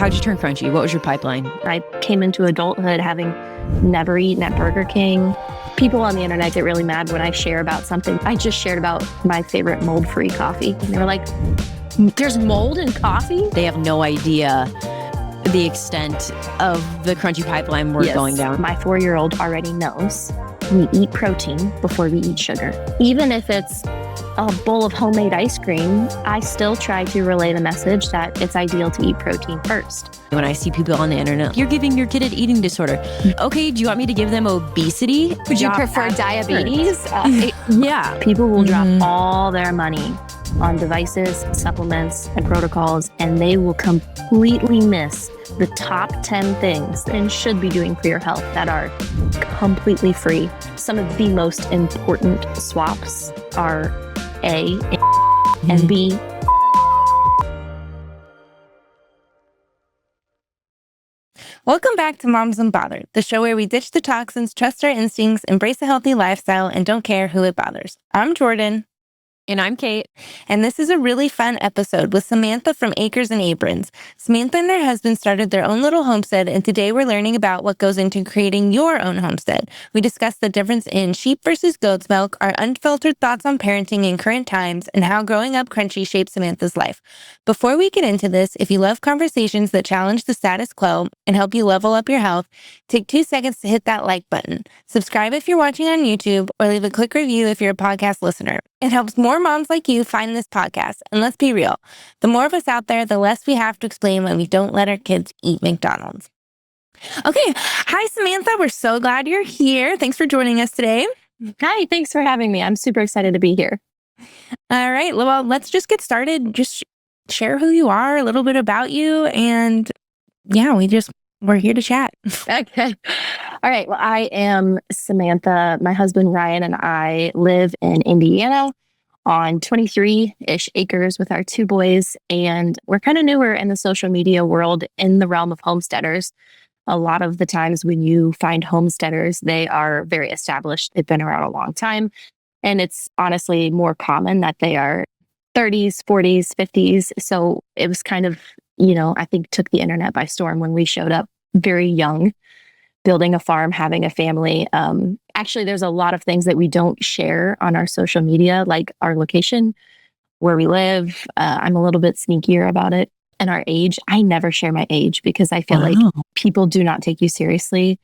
How'd you turn crunchy? What was your pipeline? I came into adulthood having never eaten at Burger King. People on the internet get really mad when I share about something. I just shared about my favorite mold-free coffee. And they were like, there's mold in coffee? They have no idea the extent of the crunchy pipeline we're going down. My 4-year-old already knows we eat protein before we eat sugar. Even if it's a bowl of homemade ice cream, I still try to relay the message that it's ideal to eat protein first. When I see people on the internet, you're giving your kid an eating disorder. Okay, do you want me to give them obesity? Would you prefer diabetes? Yeah. People will drop all their money on devices, supplements, and protocols, and they will completely miss the top 10 things and should be doing for your health that are completely free. Some of the most important swaps are A and B. Welcome back to Moms Unbothered, the show where we ditch the toxins, trust our instincts, embrace a healthy lifestyle, and don't care who it bothers. I'm Jordan. And I'm Kate. And this is a really fun episode with Samantha from Acres and Aprons. Samantha and her husband started their own little homestead, and today we're learning about what goes into creating your own homestead. We discuss the difference in sheep versus goat's milk, our unfiltered thoughts on parenting in current times, and how growing up crunchy shaped Samantha's life. Before we get into this, if you love conversations that challenge the status quo and help you level up your health, take 2 seconds to hit that like button. Subscribe if you're watching on YouTube, or leave a quick review if you're a podcast listener. It helps more moms like you find this podcast. And let's be real, the more of us out there, the less we have to explain when we don't let our kids eat McDonald's. Okay. Hi, Samantha. We're so glad you're here. Thanks for joining us today. Hi, thanks for having me. I'm super excited to be here. All right. Well, let's just get started. Just share who you are, a little bit about you. And yeah, we're here to chat. Okay. All right. Well, I am Samantha. My husband, Ryan, and I live in Indiana on 23-ish acres with our 2 boys. And we're kind of newer in the social media world in the realm of homesteaders. A lot of the times when you find homesteaders, they are very established. They've been around a long time. And it's honestly more common that they are 30s, 40s, 50s. So it was kind of, I think took the internet by storm when we showed up very young, building a farm, having a family. Actually, there's a lot of things that we don't share on our social media, like our location, where we live. I'm a little bit sneakier about it. And our age. I never share my age because I feel like people do not take you seriously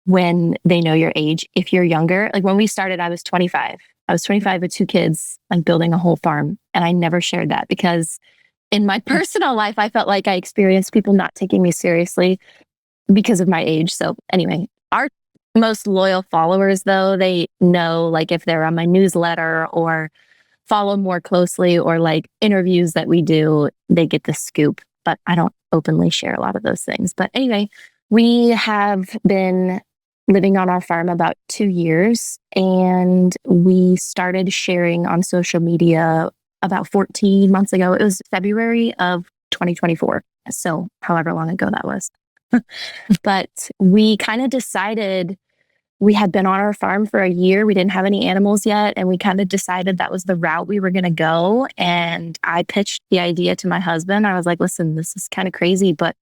when they know your age. If you're younger, like when we started, I was 25. I was 25 with 2 kids and building a whole farm. And I never shared that because in my personal life, I felt like I experienced people not taking me seriously because of my age. So anyway, our most loyal followers, though, they know like if they're on my newsletter or follow more closely or like interviews that we do, they get the scoop. But I don't openly share a lot of those things. But anyway, we have been living on our farm about 2 years, and we started sharing on social media about 14 months ago. It was February of 2024. So however long ago that was. But we kind of decided, we had been on our farm for a year. We didn't have any animals yet. And we kind of decided that was the route we were going to go. And I pitched the idea to my husband. I was like, listen, this is kind of crazy, but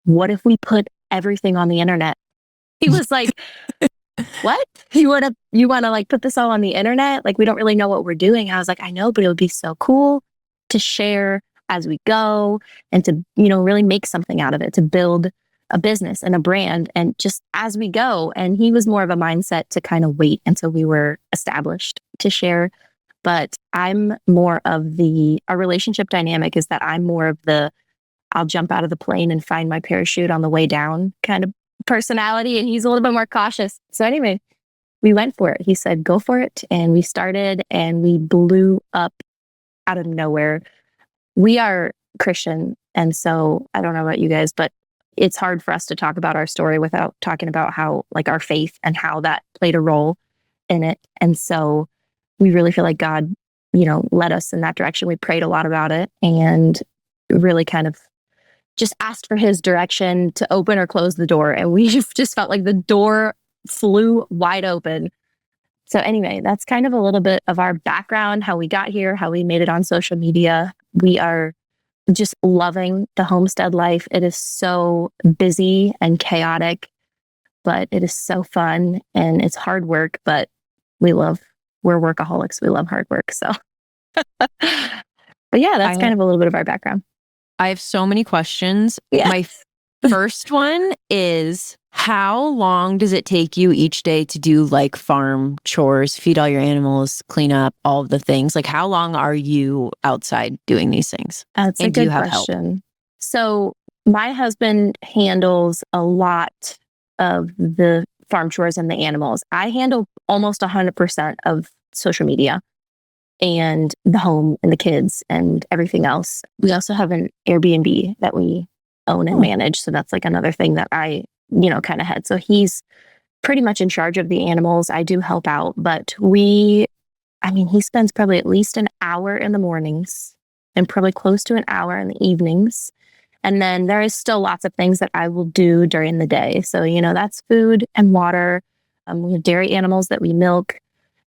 what if we put everything on the internet? He was like, what? You want to like put this all on the internet? Like, we don't really know what we're doing. I was like, I know, but it would be so cool to share as we go and to, really make something out of it, to build a business and a brand and just as we go. And he was more of a mindset to kind of wait until we were established to share. But I'm more of our relationship dynamic is that I'm more of I'll jump out of the plane and find my parachute on the way down kind of personality. And he's a little bit more cautious. So anyway, we went for it. He said, go for it. And we started and we blew up out of nowhere. We are Christian. And so I don't know about you guys, but it's hard for us to talk about our story without talking about how like our faith and how that played a role in it. And so we really feel like God, led us in that direction. We prayed a lot about it and really kind of just asked for his direction to open or close the door. And we just felt like the door flew wide open. So anyway, that's kind of a little bit of our background, how we got here, how we made it on social media. We are just loving the homestead life. It is so busy and chaotic, but it is so fun and it's hard work, but we're workaholics. We love hard work. So, but yeah, that's kind of a little bit of our background. I have so many questions. Yeah. My first one is, how long does it take you each day to do like farm chores, feed all your animals, clean up, all of the things? Like, how long are you outside doing these things? That's a good question. So my husband handles a lot of the farm chores and the animals. I handle almost 100% of social media and the home and the kids and everything else. We also have an Airbnb that we own and manage. So that's like another thing that I, kind of head. So he's pretty much in charge of the animals. I do help out, but he spends probably at least an hour in the mornings and probably close to an hour in the evenings. And then there is still lots of things that I will do during the day. So, that's food and water. We have dairy animals that we milk,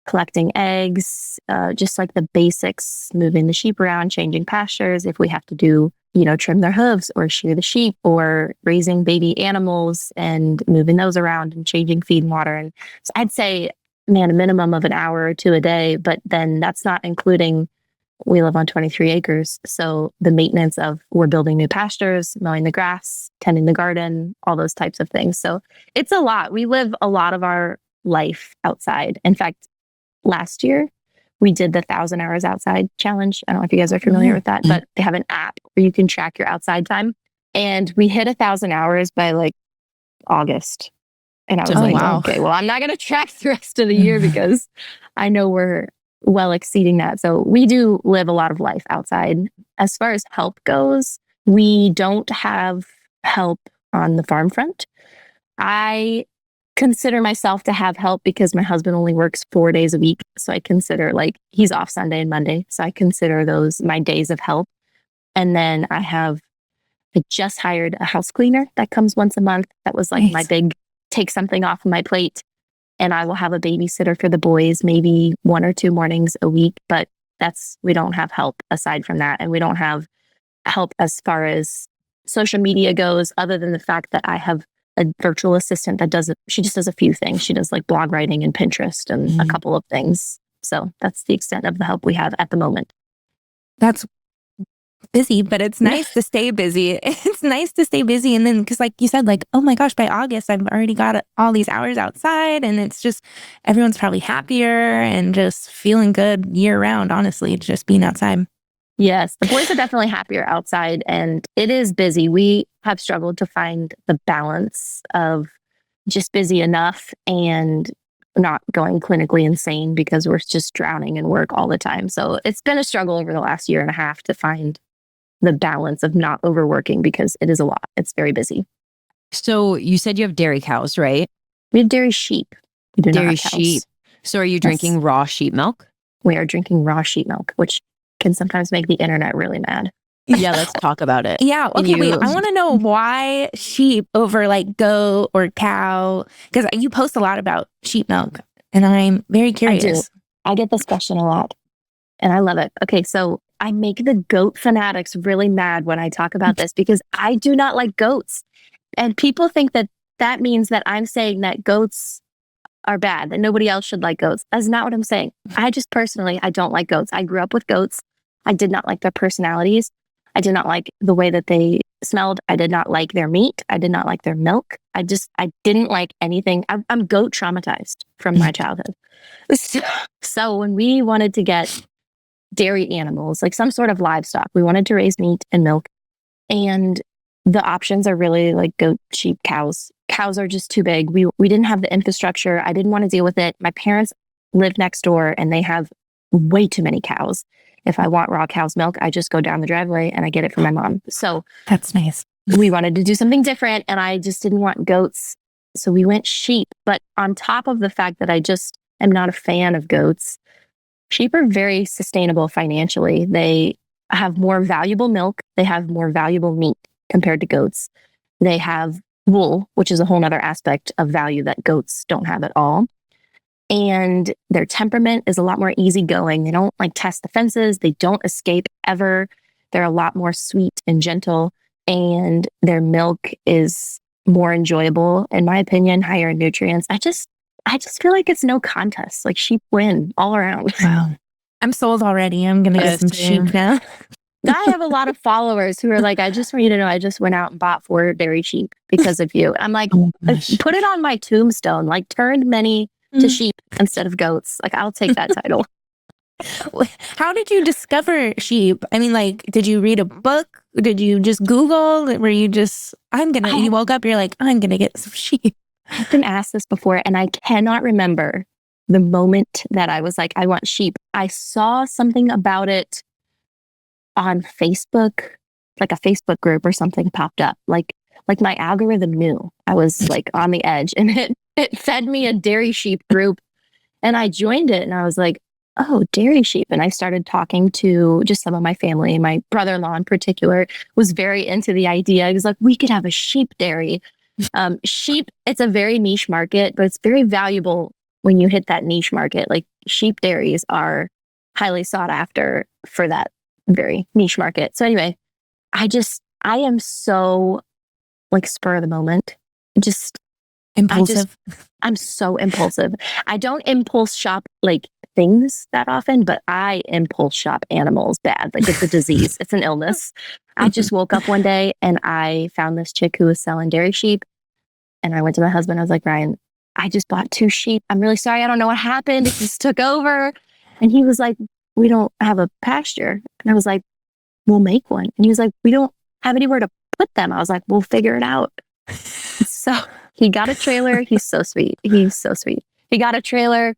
collecting eggs, just like the basics, moving the sheep around, changing pastures. If we have to do, trim their hooves or shear the sheep, or raising baby animals and moving those around and changing feed and water. And so I'd say, a minimum of an hour or two a day, but then that's not including, we live on 23 acres. So the maintenance of, we're building new pastures, mowing the grass, tending the garden, all those types of things. So it's a lot. We live a lot of our life outside. In fact, last year, we did the 1,000 hours outside challenge. I don't know if you guys are familiar with that, but they have an app where you can track your outside time. And we hit 1,000 hours by like August. And I was wow. Okay, well, I'm not going to track the rest of the year because I know we're well exceeding that. So we do live a lot of life outside. As far as help goes, we don't have help on the farm front. I consider myself to have help because my husband only works 4 days a week. So I consider, like, he's off Sunday and Monday. So I consider those my days of help. And then I just hired a house cleaner that comes once a month. That was like my big take something off of my plate. And I will have a babysitter for the boys, maybe 1 or 2 mornings a week. But we don't have help aside from that. And we don't have help as far as social media goes, other than the fact that I have a virtual assistant that she just does a few things. She does like blog writing and Pinterest and a couple of things. So that's the extent of the help we have at the moment. That's busy, but it's nice to stay busy. It's nice to stay busy. And then, because like you said, like, oh my gosh, by August, I've already got all these hours outside, and it's just, everyone's probably happier and just feeling good year round, honestly, just being outside. Yes, the boys are definitely happier outside, and it is busy. We have struggled to find the balance of just busy enough and not going clinically insane because we're just drowning in work all the time. So it's been a struggle over the last year and a half to find the balance of not overworking because it is a lot. It's very busy. So you said you have dairy cows, right? We have dairy sheep. We do dairy not have cows. Sheep. So are you drinking raw sheep milk? We are drinking raw sheep milk, which can sometimes make the internet really mad. Yeah, let's talk about it. Yeah. Okay, wait. I want to know why sheep over like goat or cow, because you post a lot about sheep milk and I'm very curious. I get this question a lot and I love it. Okay, so I make the goat fanatics really mad when I talk about this because I do not like goats. And people think that means that I'm saying that goats are bad, that nobody else should like goats. That's not what I'm saying. I just personally, I don't like goats. I grew up with goats. I did not like their personalities. I did not like the way that they smelled. I did not like their meat. I did not like their milk. I didn't like anything. I'm goat traumatized from my childhood. So when we wanted to get dairy animals, like some sort of livestock, we wanted to raise meat and milk. And the options are really like goat, sheep, cows. Cows are just too big. We didn't have the infrastructure. I didn't want to deal with it. My parents live next door and they have way too many cows. If I want raw cow's milk, I just go down the driveway and I get it from my mom. So that's nice. We wanted to do something different and I just didn't want goats. So we went sheep. But on top of the fact that I just am not a fan of goats, sheep are very sustainable financially. They have more valuable milk. They have more valuable meat compared to goats. They have wool, which is a whole other aspect of value that goats don't have at all. And their temperament is a lot more easyggoing. They don't like test the fences. They don't escape ever. They're a lot more sweet and gentle, and their milk is more enjoyable, in my opinion, higher in nutrients. I just feel like it's no contest. Like sheep win all around. Wow. I'm sold already. I'm going to get some sheep now. I have a lot of followers who are like, I just want you to know, I just went out and bought 4 dairy sheep because of you. I'm like, put it on my tombstone, like turned many to sheep instead of goats. Like, I'll take that title. How did you discover sheep? I mean, like, did you read a book? Did you just Google? Were you just, you woke up, you're like, I'm going to get some sheep. I've been asked this before, and I cannot remember the moment that I was like, I want sheep. I saw something about it on Facebook, like a Facebook group or something popped up. Like my algorithm knew I was like on the edge, and it fed me a dairy sheep group, and I joined it, and I was like, oh, dairy sheep. And I started talking to just some of my family. My brother-in-law in particular was very into the idea. He was like, we could have a sheep dairy. Sheep, it's a very niche market, but it's very valuable when you hit that niche market. Like sheep dairies are highly sought after for that very niche market. So anyway, I am so like spur of the moment. Just impulsive. I'm so impulsive. I don't impulse shop like things that often, but I impulse shop animals bad. Like it's a disease. It's an illness. I just woke up one day and I found this chick who was selling dairy sheep. And I went to my husband. I was like, Ryan, I just bought 2 sheep. I'm really sorry. I don't know what happened. It just took over. And he was like, we don't have a pasture. And I was like, we'll make one. And he was like, we don't have anywhere to put them. I was like, we'll figure it out. So he got a trailer. He's so sweet. He's so sweet. He got a trailer.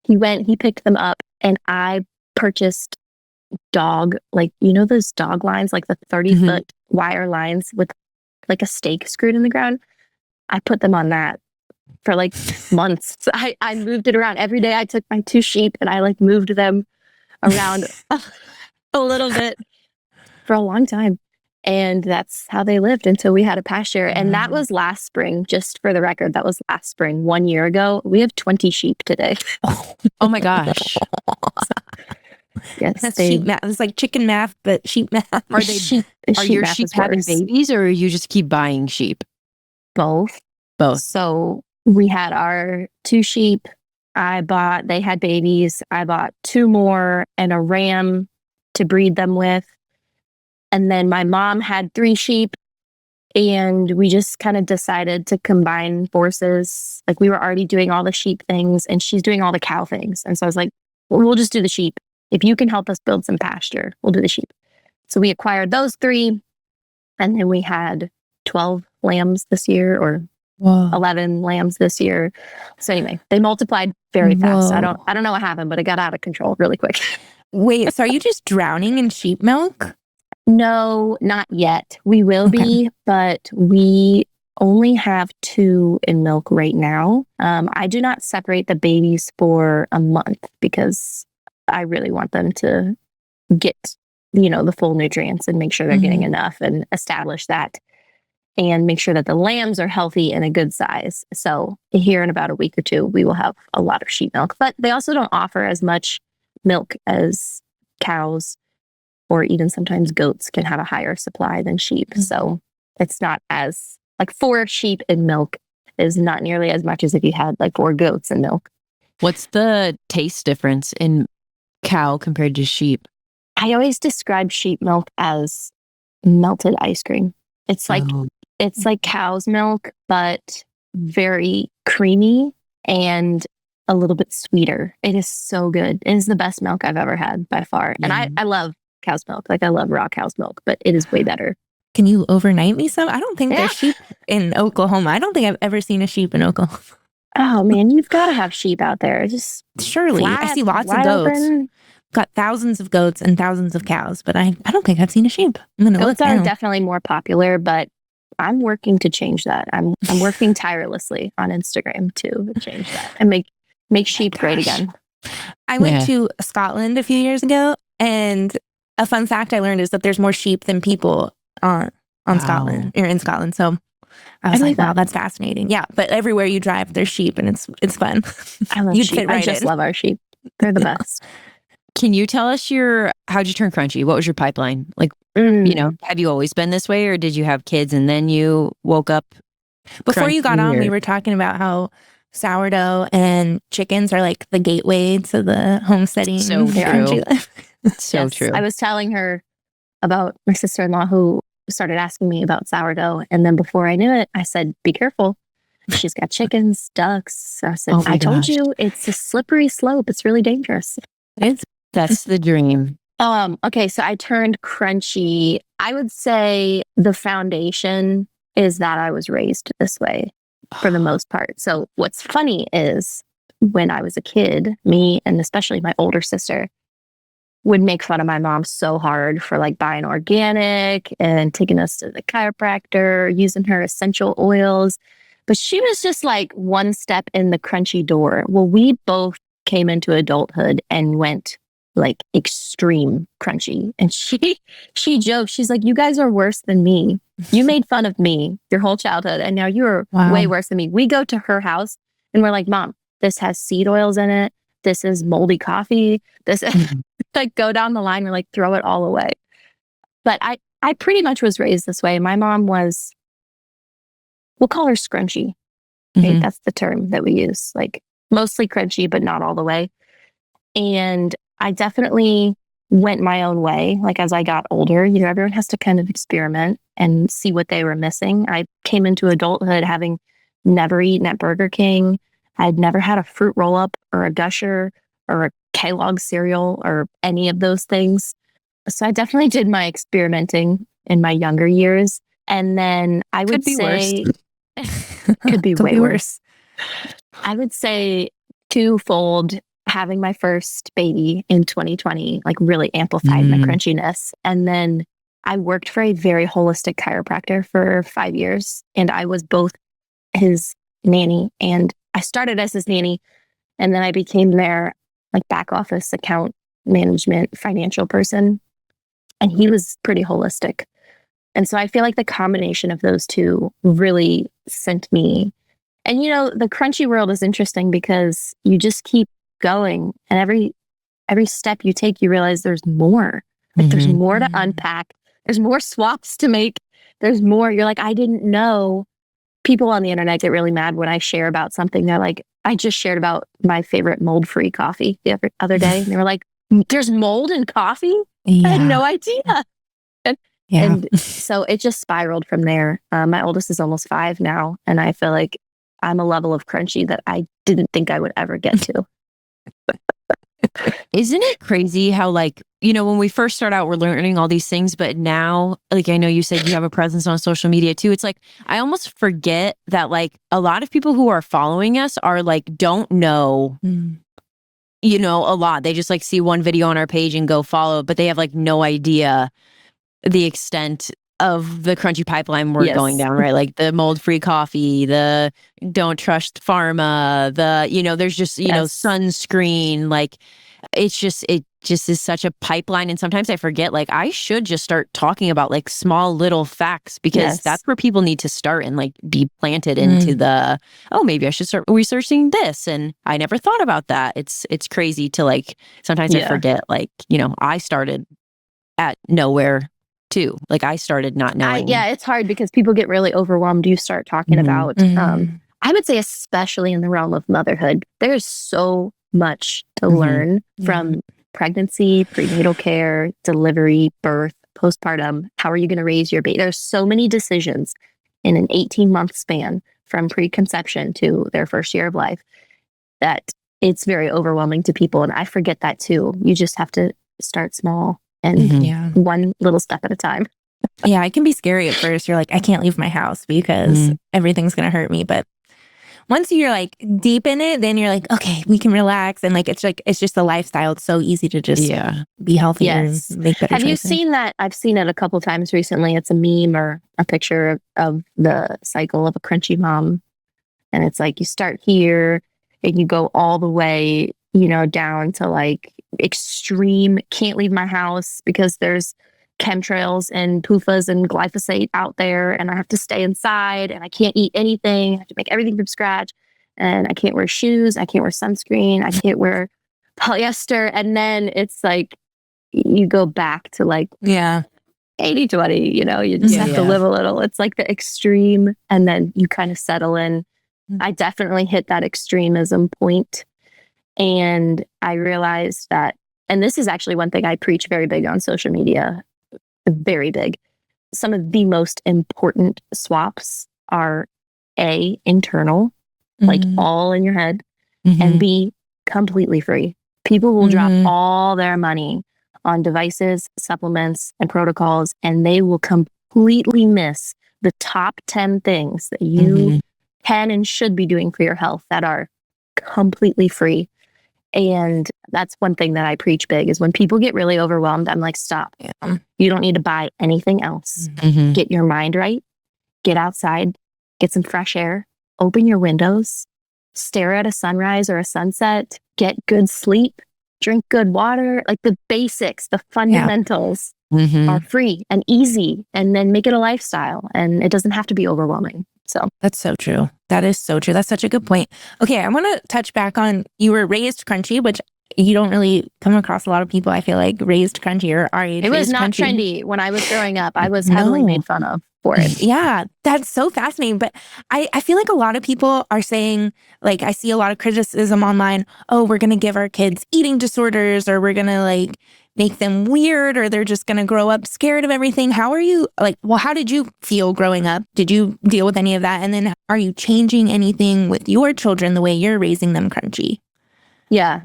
He went, he picked them up, and I purchased dog, like, you know, those dog lines, like the 30-foot wire lines with like a stake screwed in the ground. I put them on that for like months. So I moved it around every day. I took my 2 sheep and I like moved them around a little bit for a long time. And that's how they lived until we had a pasture. And that was last spring, just for the record. That was last spring, 1 year ago. We have 20 sheep today. Oh my gosh. Yes, that's sheep math. It's like chicken math, but sheep math. Are your sheep having babies, or you just keep buying sheep? Both. So we had our 2 sheep. They had babies. I bought 2 more and a ram to breed them with. And then my mom had 3 sheep, and we just kind of decided to combine forces. Like we were already doing all the sheep things and she's doing all the cow things. And so I was like, well, we'll just do the sheep. If you can help us build some pasture, we'll do the sheep. So we acquired those 3, and then we had 12 lambs this year, or 11 lambs this year. So anyway, they multiplied very fast. I don't know what happened, but it got out of control really quick. Wait, so are you just drowning in sheep milk? No, not yet. We will be, but we only have 2 in milk right now. I do not separate the babies for a month because I really want them to get, the full nutrients and make sure they're getting enough and establish that, and make sure that the lambs are healthy and a good size. So here in about a week or 2, we will have a lot of sheep milk, but they also don't offer as much milk as cows, or even sometimes goats can have a higher supply than sheep. So it's not as, like 4 sheep in milk is not nearly as much as if you had like 4 goats in milk. What's the taste difference in cow compared to sheep? I always describe sheep milk as melted ice cream. It's like it's like cow's milk, but very creamy and a little bit sweeter. It is so good. It is the best milk I've ever had by far. And I love cow's milk. Like I love raw cow's milk, but it is way better. Can you overnight me some? I don't think there's sheep in Oklahoma. I don't think I've ever seen a sheep in Oklahoma. Oh man, you've got to have sheep out there. Just surely. I see lots of goats. Open. Got thousands of goats and thousands of cows, but I don't think I've seen a sheep. Goats are definitely more popular, but I'm working to change that. I'm working tirelessly on Instagram to change that and make sheep great again. I went to Scotland a few years ago, and a fun fact I learned is that there's more sheep than people on Scotland, or in Scotland. So I was like, wow, that's fascinating. Yeah, but everywhere you drive, there's sheep, and it's fun. I love sheep. I just love our sheep. They're the best. Can you tell us how'd you turn crunchy? What was your pipeline? Like, You know, have you always been this way, or did you have kids and then you woke up? Before you got on, crunchy we or- were talking about how sourdough and chickens are like the gateway to the homesteading. So crunchy true. life. So Yes, true. I was telling her about my sister-in-law who started asking me about sourdough. And then before I knew it, I said, be careful. She's got chickens, ducks. I said, Oh my I told gosh. you it's a slippery slope. It's really dangerous. That's the dream. Okay, so I turned crunchy. I would say the foundation is that I was raised this way for the most part. So what's funny is when I was a kid, me and especially my older sister would make fun of my mom so hard for like buying organic and taking us to the chiropractor, using her essential oils. But she was just like one step in the crunchy door. Well, we both came into adulthood and went like extreme crunchy. And she joked, she's like, you guys are worse than me. You made fun of me your whole childhood, and now you're way worse than me. We go to her house and we're like, Mom, this has seed oils in it. This is moldy coffee. This like go down the line and like throw it all away. But I pretty much was raised this way. My mom was, we'll call her scrunchy. Right? That's the term that we use. Like mostly crunchy, but not all the way. And I definitely went my own way. Like as I got older, you know, everyone has to kind of experiment and see what they were missing. I came into adulthood having never eaten at Burger King. I'd never had a fruit roll up or a gusher or a Kellogg cereal or any of those things. So I definitely did my experimenting in my younger years. And then I would say could be way worse. I would say twofold. Having my first baby in 2020 like really amplified my crunchiness. And then I worked for a very holistic chiropractor for 5 years, and I was both his nanny, and I started as his nanny, and then I became their like back office account management financial person, and he was pretty holistic. And so I feel like the combination of those two really sent me. And you know, the crunchy world is interesting because you just keep going, and every step you take, you realize there's more. Like there's more to unpack. There's more swaps to make. There's more. You're like, I didn't know. People on the internet get really mad when I share about something. They're like, I just shared about my favorite mold-free coffee the other day. And they were like, there's mold in coffee? I had no idea. And so it just spiraled from there. My oldest is almost 5 now, and I feel like I'm a level of crunchy that I didn't think I would ever get to. Isn't it crazy how, like, you know, when we first start out, we're learning all these things, but now, like, I know you said you have a presence on social media too. It's like, I almost forget that, like, a lot of people who are following us are like, don't know, you know, a lot. They just like see one video on our page and go follow it, but they have like no idea the extent of the crunchy pipeline we're going down, right? Like the mold-free coffee, the don't trust pharma, the, you know, there's just, you know, sunscreen, like it just is such a pipeline. And sometimes I forget, like, I should just start talking about like small little facts, because that's where people need to start and like be planted into the, oh, maybe I should start researching this. And I never thought about that. It's crazy to like, sometimes I forget, like, you know, I started at nowhere too. Like I started not knowing. It's hard because people get really overwhelmed. You start talking about, I would say, especially in the realm of motherhood, there's so much to learn from pregnancy, prenatal care, delivery, birth, postpartum. How are you going to raise your baby? There's so many decisions in an 18-month span from preconception to their first year of life that it's very overwhelming to people. And I forget that too. You just have to start small and one little step at a time. Yeah, it can be scary at first. You're like, I can't leave my house because everything's going to hurt me. But once you're like deep in it, then you're like, okay, we can relax. And like, it's just a lifestyle. It's so easy to just be healthier and make better choices. You seen that? I've seen it a couple times recently. It's a meme or a picture of the cycle of a crunchy mom. And it's like, you start here and you go all the way, you know, down to like extreme, can't leave my house because there's chemtrails and PUFAs and glyphosate out there, and I have to stay inside, and I can't eat anything. I have to make everything from scratch, and I can't wear shoes. I can't wear sunscreen. I can't wear polyester. And then it's like, you go back to like 80-20, you just have to live a little. It's like the extreme, and then you kind of settle in. I definitely hit that extremism point. And I realized that, and this is actually one thing I preach very big on social media, very big. Some of the most important swaps are A, internal, like all in your head, and B, completely free. People will drop all their money on devices, supplements, and protocols, and they will completely miss the top 10 things that you can and should be doing for your health that are completely free. And that's one thing that I preach big is when people get really overwhelmed, I'm like, stop. You don't need to buy anything else. Get your mind right. Get outside, get some fresh air, open your windows, stare at a sunrise or a sunset, get good sleep, drink good water. Like the basics, the fundamentals are free and easy, and then make it a lifestyle. And it doesn't have to be overwhelming. So that's so true. That is so true. That's such a good point. Okay, I want to touch back on, you were raised crunchy, which you don't really come across a lot of people, I feel like, raised crunchy or our age. It was not crunchy. trendy when I was growing up. I was heavily made fun of for it. Yeah, that's so fascinating. But I feel like a lot of people are saying, like, I see a lot of criticism online. Oh, we're going to give our kids eating disorders, or we're going to like make them weird, or they're just going to grow up scared of everything. How are you how did you feel growing up? Did you deal with any of that? And then are you changing anything with your children the way you're raising them crunchy? Yeah,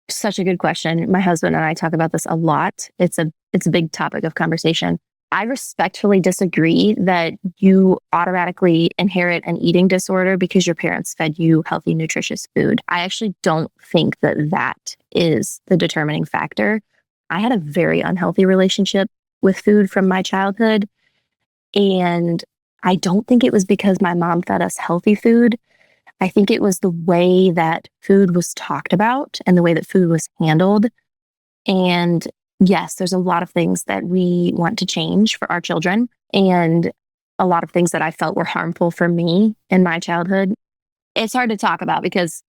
such a good question. My husband and I talk about this a lot. It's a big topic of conversation. I respectfully disagree that you automatically inherit an eating disorder because your parents fed you healthy, nutritious food. I actually don't think that is the determining factor. I had a very unhealthy relationship with food from my childhood. And I don't think it was because my mom fed us healthy food. I think it was the way that food was talked about and the way that food was handled. And yes, there's a lot of things that we want to change for our children, and a lot of things that I felt were harmful for me in my childhood. It's hard to talk about because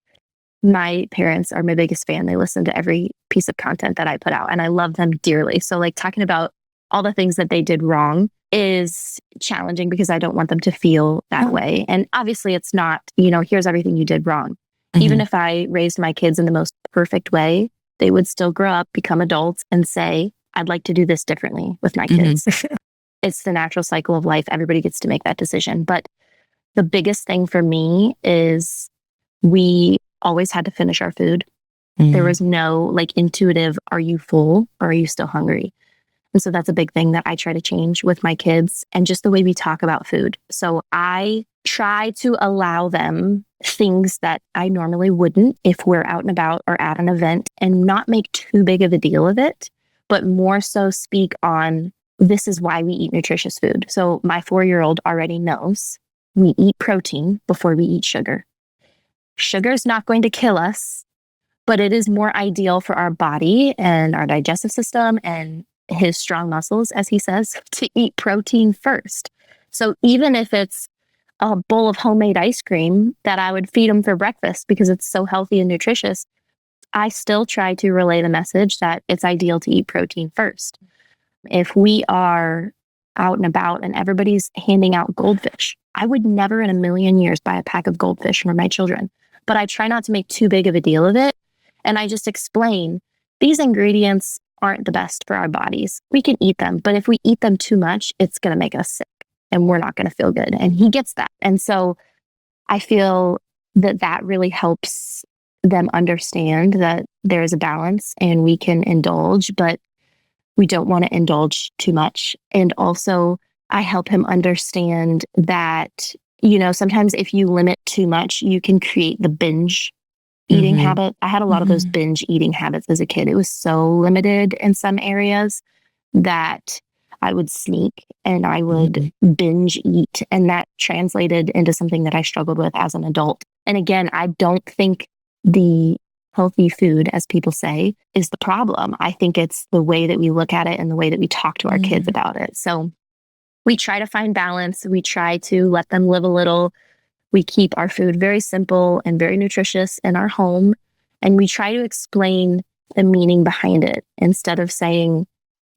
my parents are my biggest fan. They listen to every piece of content that I put out, and I love them dearly. So like talking about all the things that they did wrong is challenging because I don't want them to feel that way. And obviously it's not, here's everything you did wrong. Even if I raised my kids in the most perfect way, they would still grow up, become adults, and say, I'd like to do this differently with my kids. It's the natural cycle of life. Everybody gets to make that decision. But the biggest thing for me is we always had to finish our food. There was no intuitive, are you full or are you still hungry? And so that's a big thing that I try to change with my kids, and just the way we talk about food. So I try to allow them things that I normally wouldn't if we're out and about or at an event, and not make too big of a deal of it, but more so speak on, this is why we eat nutritious food. So my 4-year-old already knows we eat protein before we eat sugar. Sugar is not going to kill us, but it is more ideal for our body and our digestive system and his strong muscles, as he says, to eat protein first. So even if it's a bowl of homemade ice cream that I would feed him for breakfast because it's so healthy and nutritious, I still try to relay the message that it's ideal to eat protein first. If we are out and about and everybody's handing out goldfish, I would never in a million years buy a pack of goldfish for my children, but I try not to make too big of a deal of it. And I just explain, these ingredients aren't the best for our bodies. We can eat them, but if we eat them too much, it's going to make us sick and we're not going to feel good. And he gets that. And so I feel that really helps them understand that there is a balance and we can indulge, but we don't want to indulge too much. And also I help him understand that, sometimes if you limit too much, you can create the binge eating habit. I had a lot of those binge eating habits as a kid. It was so limited in some areas that I would sneak and I would binge eat. And that translated into something that I struggled with as an adult. And again, I don't think the healthy food, as people say, is the problem. I think it's the way that we look at it and the way that we talk to our kids about it. So we try to find balance. We try to let them live a little. We keep our food very simple and very nutritious in our home. And we try to explain the meaning behind it instead of saying,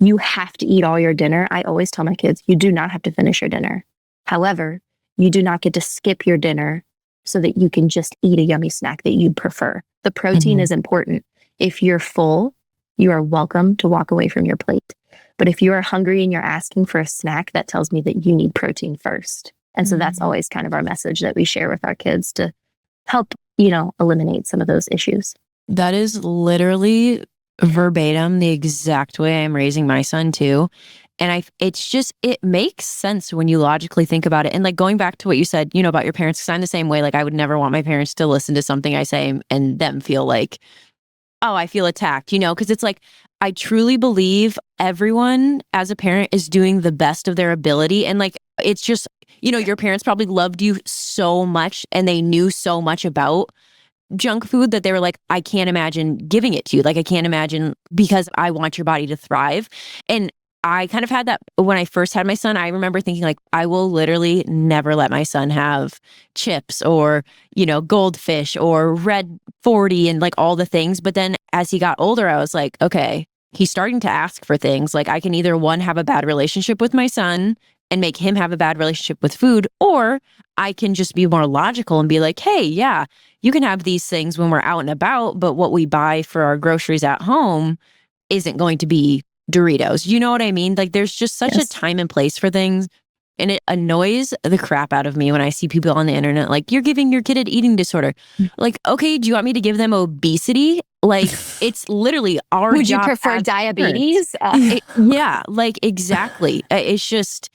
you have to eat all your dinner. I always tell my kids, you do not have to finish your dinner. However, you do not get to skip your dinner so that you can just eat a yummy snack that you prefer. The protein is important. If you're full, you are welcome to walk away from your plate. But if you are hungry and you're asking for a snack, that tells me that you need protein first. And so that's always kind of our message that we share with our kids to help, eliminate some of those issues. That is literally verbatim the exact way I'm raising my son too. And it makes sense when you logically think about it. And like going back to what you said, about your parents, because I'm the same way. Like I would never want my parents to listen to something I say and them feel like, oh, I feel attacked, because it's like, I truly believe everyone as a parent is doing the best of their ability. And like, it's just, your parents probably loved you so much and they knew so much about junk food that they were like, I can't imagine giving it to you. Like, I can't imagine because I want your body to thrive. And I kind of had that when I first had my son. I remember thinking like, I will literally never let my son have chips or, goldfish or red 40 and like all the things. But then as he got older, I was like, okay, he's starting to ask for things. Like I can either one, have a bad relationship with my son and make him have a bad relationship with food, or I can just be more logical and be like, hey, yeah, you can have these things when we're out and about, but what we buy for our groceries at home isn't going to be Doritos. You know what I mean? Like there's just such a time and place for things. And it annoys the crap out of me when I see people on the internet like, you're giving your kid an eating disorder. Like, okay, do you want me to give them obesity? Like, it's literally our Would job. you prefer diabetes? Yeah, like exactly. It's just,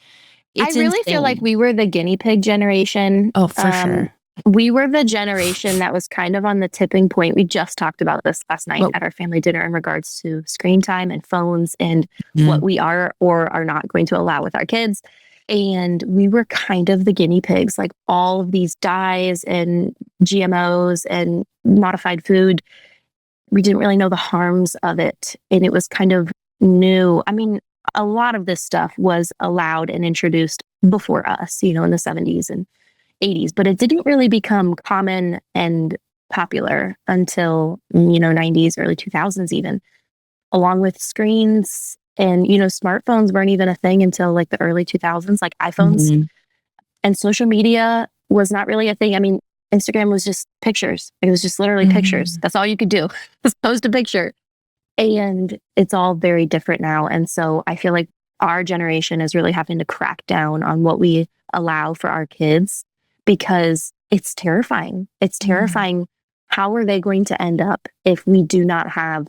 I really feel like we were the guinea pig generation. Oh, for sure. We were the generation that was kind of on the tipping point. We just talked about this last night at our family dinner in regards to screen time and phones and what we are or are not going to allow with our kids. And we were kind of the guinea pigs, like all of these dyes and GMOs and modified food. We didn't really know the harms of it. And it was kind of new. I mean, a lot of this stuff was allowed and introduced before us, in the 70s and 80s, but it didn't really become common and popular until, 90s, early 2000s even, along with screens. And, smartphones weren't even a thing until like the early 2000s, like iPhones. And social media was not really a thing. I mean, Instagram was just pictures. It was just literally pictures. That's all you could do, just post a picture. And it's all very different now. And so I feel like our generation is really having to crack down on what we allow for our kids because it's terrifying. It's terrifying. How are they going to end up if we do not have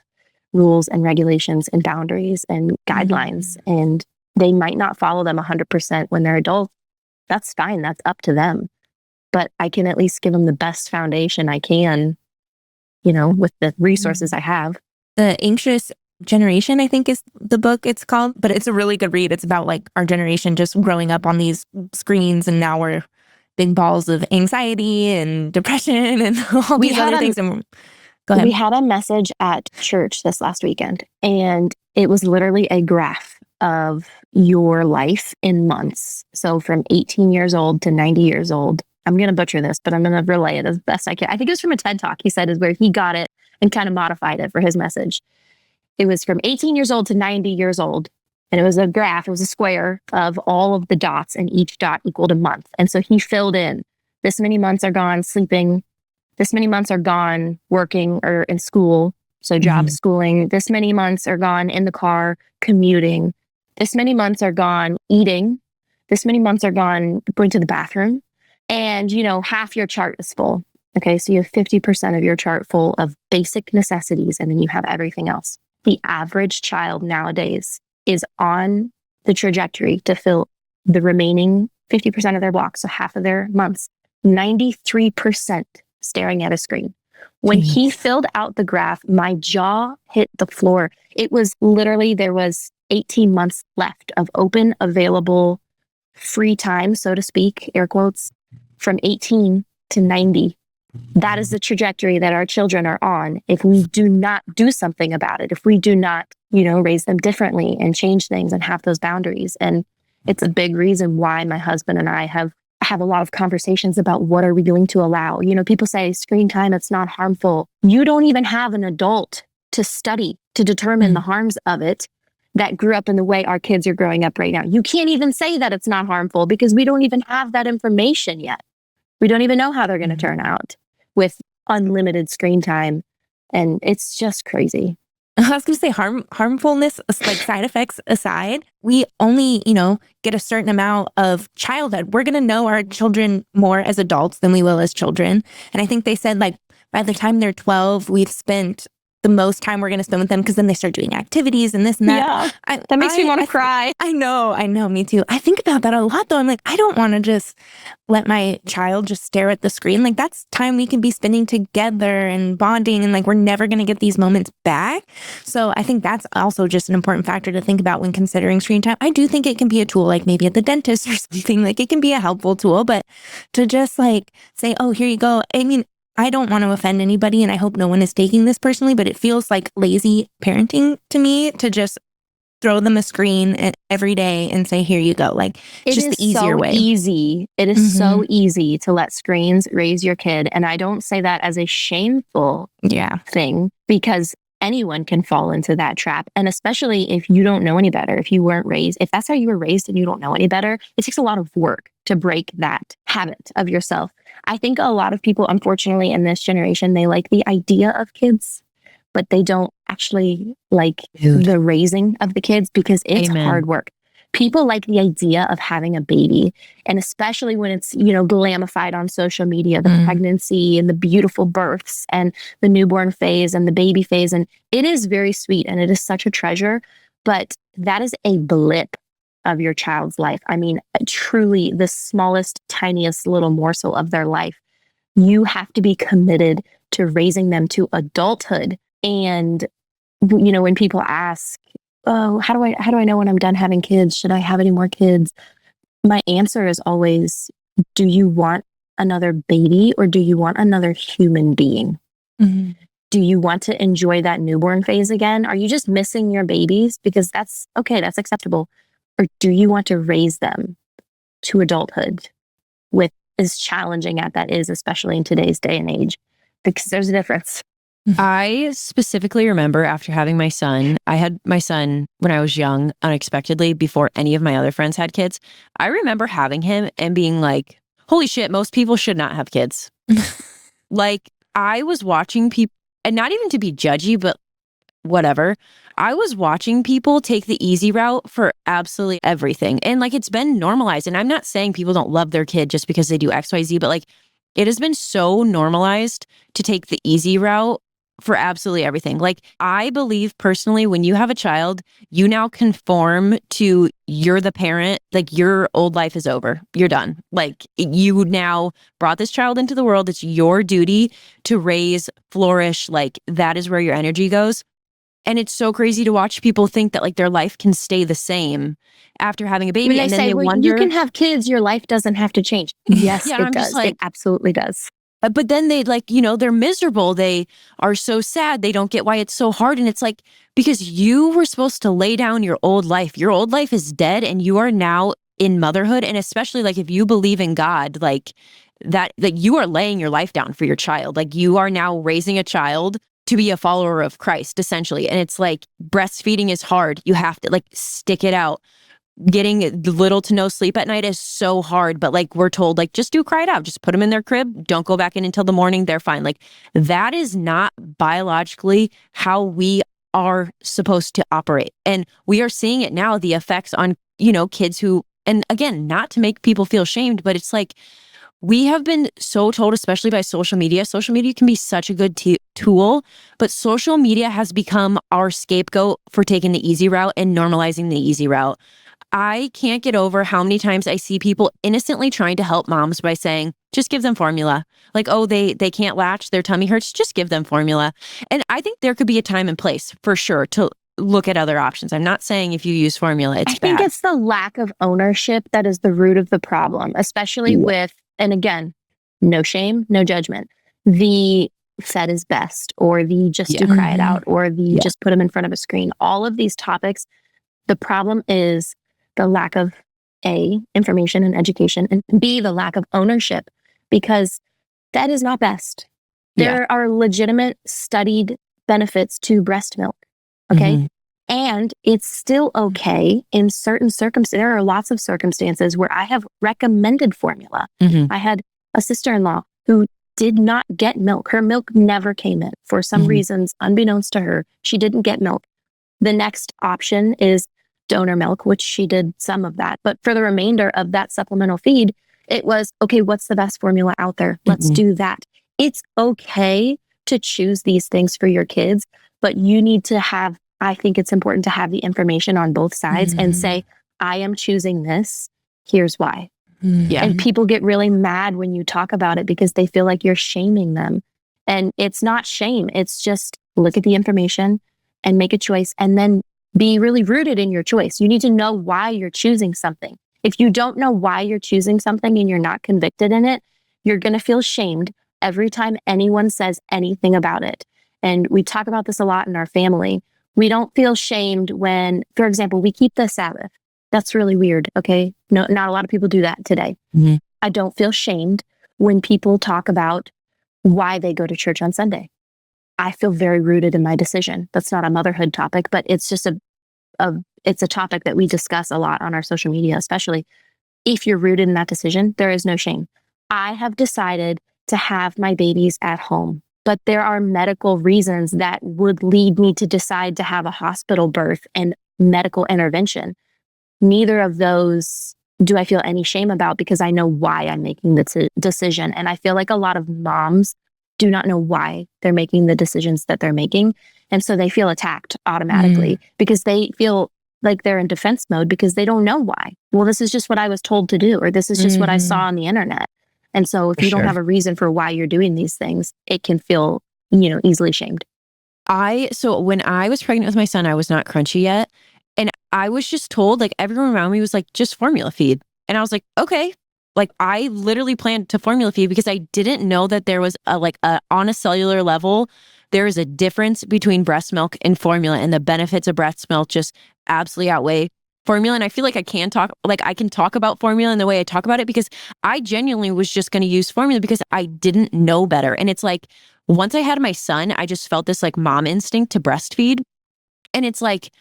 rules and regulations and boundaries and guidelines? And they might not follow them 100% when they're adults. That's fine. That's up to them. But I can at least give them the best foundation I can, with the resources I have. The Anxious Generation, I think is the book it's called, but it's a really good read. It's about like our generation just growing up on these screens and now we're big balls of anxiety and depression and all these other things. And go ahead. We had a message at church this last weekend and it was literally a graph of your life in months. So from 18 years old to 90 years old. I'm going to butcher this, but I'm going to relay it as best I can. I think it was from a TED Talk, he said, is where he got it and kind of modified it for his message. It was from 18 years old to 90 years old. And it was a graph, it was a square of all of the dots, and each dot equaled a month. And so he filled in, this many months are gone sleeping, this many months are gone working or in school, so job schooling, this many months are gone in the car commuting, this many months are gone eating, this many months are gone going to the bathroom, and half your chart is full. Okay, so you have 50% of your chart full of basic necessities, and then you have everything else. The average child nowadays is on the trajectory to fill the remaining 50% of their block, so half of their months, 93% staring at a screen. When he filled out the graph, my jaw hit the floor. It was literally, there was 18 months left of open, available, free time, so to speak, air quotes, from 18 to 90. That is the trajectory that our children are on. If we do not do something about it, if we do not, raise them differently and change things and have those boundaries. And it's a big reason why my husband and I have a lot of conversations about what are we going to allow. People say screen time, it's not harmful. You don't even have an adult to study to determine the harms of it. that grew up in the way our kids are growing up right now. You can't even say that it's not harmful because we don't even have that information yet. We don't even know how they're going to turn out with unlimited screen time. And it's just crazy. I was going to say harmfulness, like side effects aside, we only, get a certain amount of childhood. We're going to know our children more as adults than we will as children. And I think they said like by the time they're 12, we've spent the most time we're going to spend with them because then they start doing activities and this and that. Yeah, that makes me want to cry. I know, me too. I think about that a lot though. I'm like, I don't want to just let my child just stare at the screen. Like that's time we can be spending together and bonding, and like we're never going to get these moments back. So I think that's also just an important factor to think about when considering screen time. I do think it can be a tool, like maybe at the dentist or something. Like it can be a helpful tool, but to just like say, oh, here you go. I mean, I don't want to offend anybody, and I hope no one is taking this personally, but it feels like lazy parenting to me to just throw them a screen every day and say, here you go. Like, it's just the easier way. It is so easy to let screens raise your kid. And I don't say that as a shameful thing, because anyone can fall into that trap. And especially if you don't know any better, if that's how you were raised and you don't know any better, it takes a lot of work to break that habit of yourself. I think a lot of people, unfortunately, in this generation, they like the idea of kids, but they don't actually like the raising of the kids because it's hard work. People like the idea of having a baby, and especially when it's, glamified on social media, the pregnancy and the beautiful births and the newborn phase and the baby phase. And it is very sweet and it is such a treasure, but that is a blip of your child's life. I mean, truly the smallest, tiniest little morsel of their life. You have to be committed to raising them to adulthood. And, when people ask, oh, how do I know when I'm done having kids? Should I have any more kids? My answer is always, do you want another baby or do you want another human being? Mm-hmm. Do you want to enjoy that newborn phase again? Are you just missing your babies? Because that's okay, that's acceptable. Or do you want to raise them to adulthood with as challenging as that is, especially in today's day and age? Because there's a difference. I specifically remember after having my son, I had my son when I was young, unexpectedly, before any of my other friends had kids. I remember having him and being like, holy shit, most people should not have kids. Like, I was watching people, and not even to be judgy, but whatever. I was watching people take the easy route for absolutely everything. And like, it's been normalized. And I'm not saying people don't love their kid just because they do XYZ, but like, it has been so normalized to take the easy route for absolutely everything. Like, I believe personally, when you have a child, you now conform to you're the parent, like your old life is over. You're done. Like, you now brought this child into the world. It's your duty to raise, flourish. Like, that is where your energy goes. And it's so crazy to watch people think that like their life can stay the same after having a baby. When and then say, they well, wonder, you can have kids, your life doesn't have to change. Yes, Yeah, it I'm does. just like, it absolutely does. But then they like, they're miserable. They are so sad. They don't get why it's so hard. And it's like, because you were supposed to lay down your old life. Your old life is dead and you are now in motherhood. And especially like if you believe in God, like that, like you are laying your life down for your child. Like you are now raising a child to be a follower of Christ, essentially. And it's like breastfeeding is hard. You have to like stick it out. Getting little to no sleep at night is so hard, but like we're told, like, just cry it out. Just put them in their crib. Don't go back in until the morning. They're fine. Like that is not biologically how we are supposed to operate. And we are seeing it now, the effects on, kids who, and again, not to make people feel shamed, but it's like, we have been so told, especially by social media. Social media can be such a good tool, but social media has become our scapegoat for taking the easy route and normalizing the easy route. I can't get over how many times I see people innocently trying to help moms by saying, just give them formula. Like, oh, they can't latch, their tummy hurts, just give them formula. And I think there could be a time and place for sure to look at other options. I'm not saying if you use formula, it's bad. I think it's the lack of ownership that is the root of the problem, especially with, and again, no shame, no judgment. The fed is best, or the just do cry it out, or the just put them in front of a screen. All of these topics, the problem is the lack of A, information and education, and B, the lack of ownership, because that is not best. There are legitimate studied benefits to breast milk. Okay. And it's still okay in certain circumstances. There are lots of circumstances where I have recommended formula. Mhm. I had a sister-in-law who did not get milk. Her milk never came in for some Mhm. reasons, unbeknownst to her. She didn't get milk. The next option is donor milk, which she did some of that. But for the remainder of that supplemental feed, it was, okay, what's the best formula out there? Let's do that. It's okay to choose these things for your kids, but you need to have, I think it's important to have the information on both sides and say, I am choosing this. Here's why. Yeah. And people get really mad when you talk about it because they feel like you're shaming them. And it's not shame. It's just look at the information and make a choice and then be really rooted in your choice. You need to know why you're choosing something. If you don't know why you're choosing something and you're not convicted in it, you're going to feel shamed every time anyone says anything about it. And we talk about this a lot in our family. We don't feel shamed when, for example, we keep the Sabbath. That's really weird. Okay. No, not a lot of people do that today. Mhm. I don't feel shamed when people talk about why they go to church on Sunday. I feel very rooted in my decision. That's not a motherhood topic, but it's just it's a topic that we discuss a lot on our social media, especially if you're rooted in that decision, there is no shame. I have decided to have my babies at home, but there are medical reasons that would lead me to decide to have a hospital birth and medical intervention. Neither of those do I feel any shame about because I know why I'm making the decision. And I feel like a lot of moms do not know why they're making the decisions that they're making. And so they feel attacked automatically because they feel like they're in defense mode because they don't know why. Well, this is just what I was told to do, or this is just what I saw on the internet. And so if you don't have a reason for why you're doing these things, it can feel, easily shamed. So when I was pregnant with my son, I was not crunchy yet. And I was just told, like, everyone around me was like, just formula feed. And I was like, okay. Like, I literally planned to formula feed because I didn't know that there was on a cellular level, there is a difference between breast milk and formula, and the benefits of breast milk just absolutely outweigh formula. And I feel like I can talk about formula in the way I talk about it because I genuinely was just going to use formula because I didn't know better. And it's like, once I had my son, I just felt this like mom instinct to breastfeed. And it's like,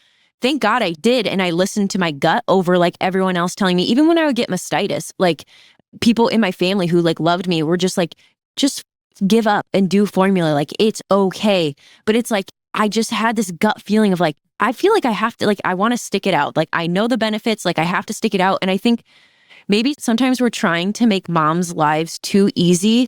thank God I did. And I listened to my gut over like everyone else telling me, even when I would get mastitis, like people in my family who like loved me were just like, just give up and do formula. Like, it's okay. But it's like, I just had this gut feeling of like, I feel like I have to, like, I want to stick it out. Like, I know the benefits, like I have to stick it out. And I think maybe sometimes we're trying to make moms' lives too easy